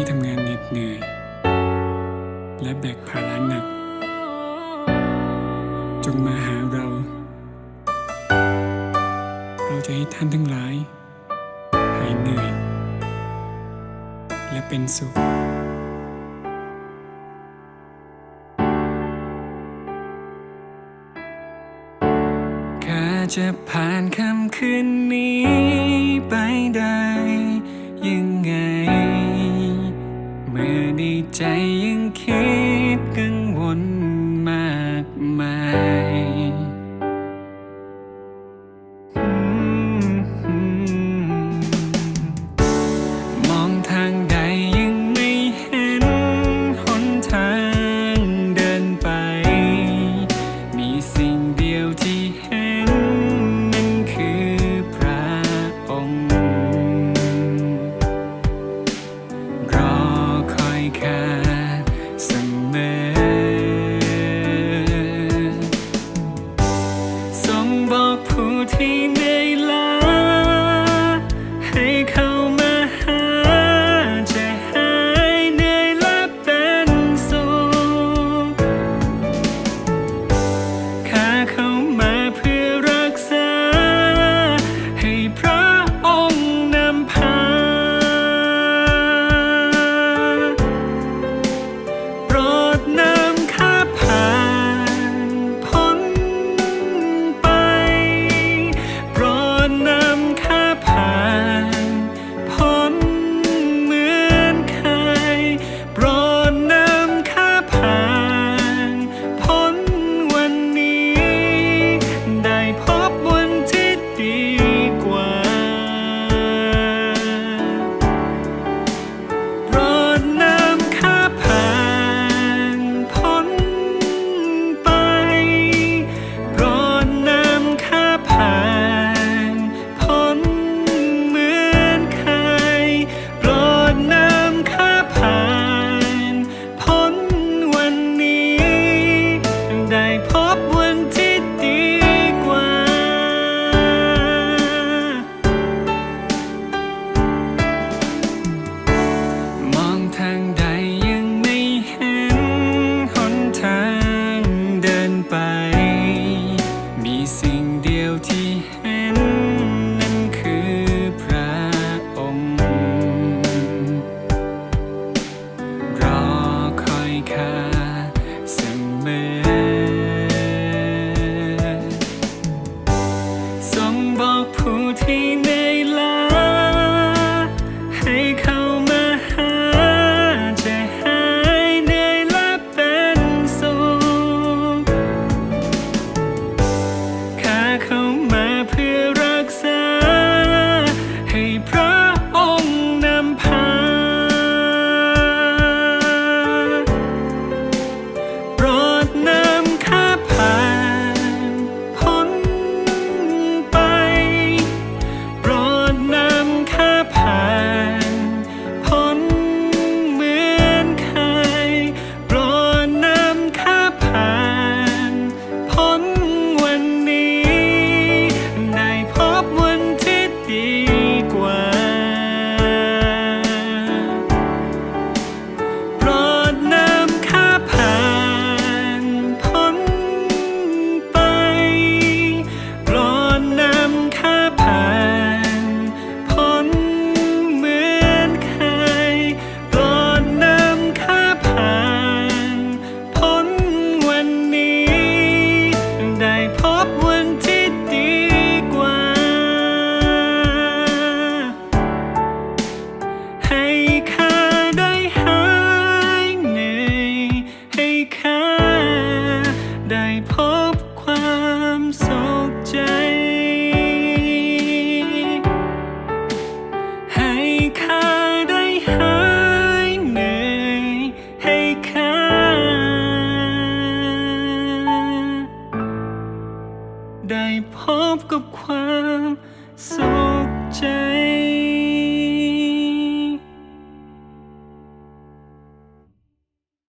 ที่ทำงานเหน็ดเหนื่อยและแบกภาระหนักจงมาหาเราจะให้ท่านทั้งหลายหายเหนื่อยและเป็นสุขข้าจะผ่านค่ำคืนนี้ไปได้ยังไงเมื่อในใจยังคิดกังวลมากมายมองทางใดยังไม่เห็นหนทางเดินไปมีสิ่งเดียวที่เห็นนั่นคือพระองค์รอคอยข้าเสมอทรงบอกผู้ที่เหนื่อยล้าให้เข้ามาหาจะหายเหนื่อยและเป็นสุขข้าเข้ามาเพื่อรักษาให้พระองค์นำพาโปรดนำข้าผ่านพ้นไปโปรดนำข้าผ่านพ้นเหมือนเคยโปรดนำข้าผ่านพ้นวันนี้ได้พบวันที่ดีกว่าโปรดนำข้าผ่านพ้นไปโปรดนำข้าผ่านพ้นเหมือนเคยโปรดนำข้าผ่านพ้นวันนี้ได้พบวันที่ดีกว่า มองทางใดยังไม่เห็นหนทางเดินไปมีสิ่งเดียวที่เห็นนั่นคือพระองค์รอคอยข้าเสมอทรงบอกผู้ที่เหนื่อยล้าให้เข้ามาหาจะหายเหนื่อยและเป็นสุขข้าเข้ามาเพื่อรักษาให้พระองค์นำพาโปรดนำข้าผ่านพ้นไปโปรดนำข้าผ่านพ้นเหมือนเคยโปรดนำข้าผ่านพ้นวันนี้ได้พบวันที่ดีกว่าโปรดนำข้าผ่านพ้นไปโปรดนำข้าผ่านพ้นเหมือนเคยโปรดนำข้าผ่านพ้นวันนี้ได้พบวันที่ดีกว่าให้ข้าได้หายเหนื่อยให้ข้าได้พบความสุขใจให้ข้าได้หายเหนื่อยให้ข้าได้พบกับความ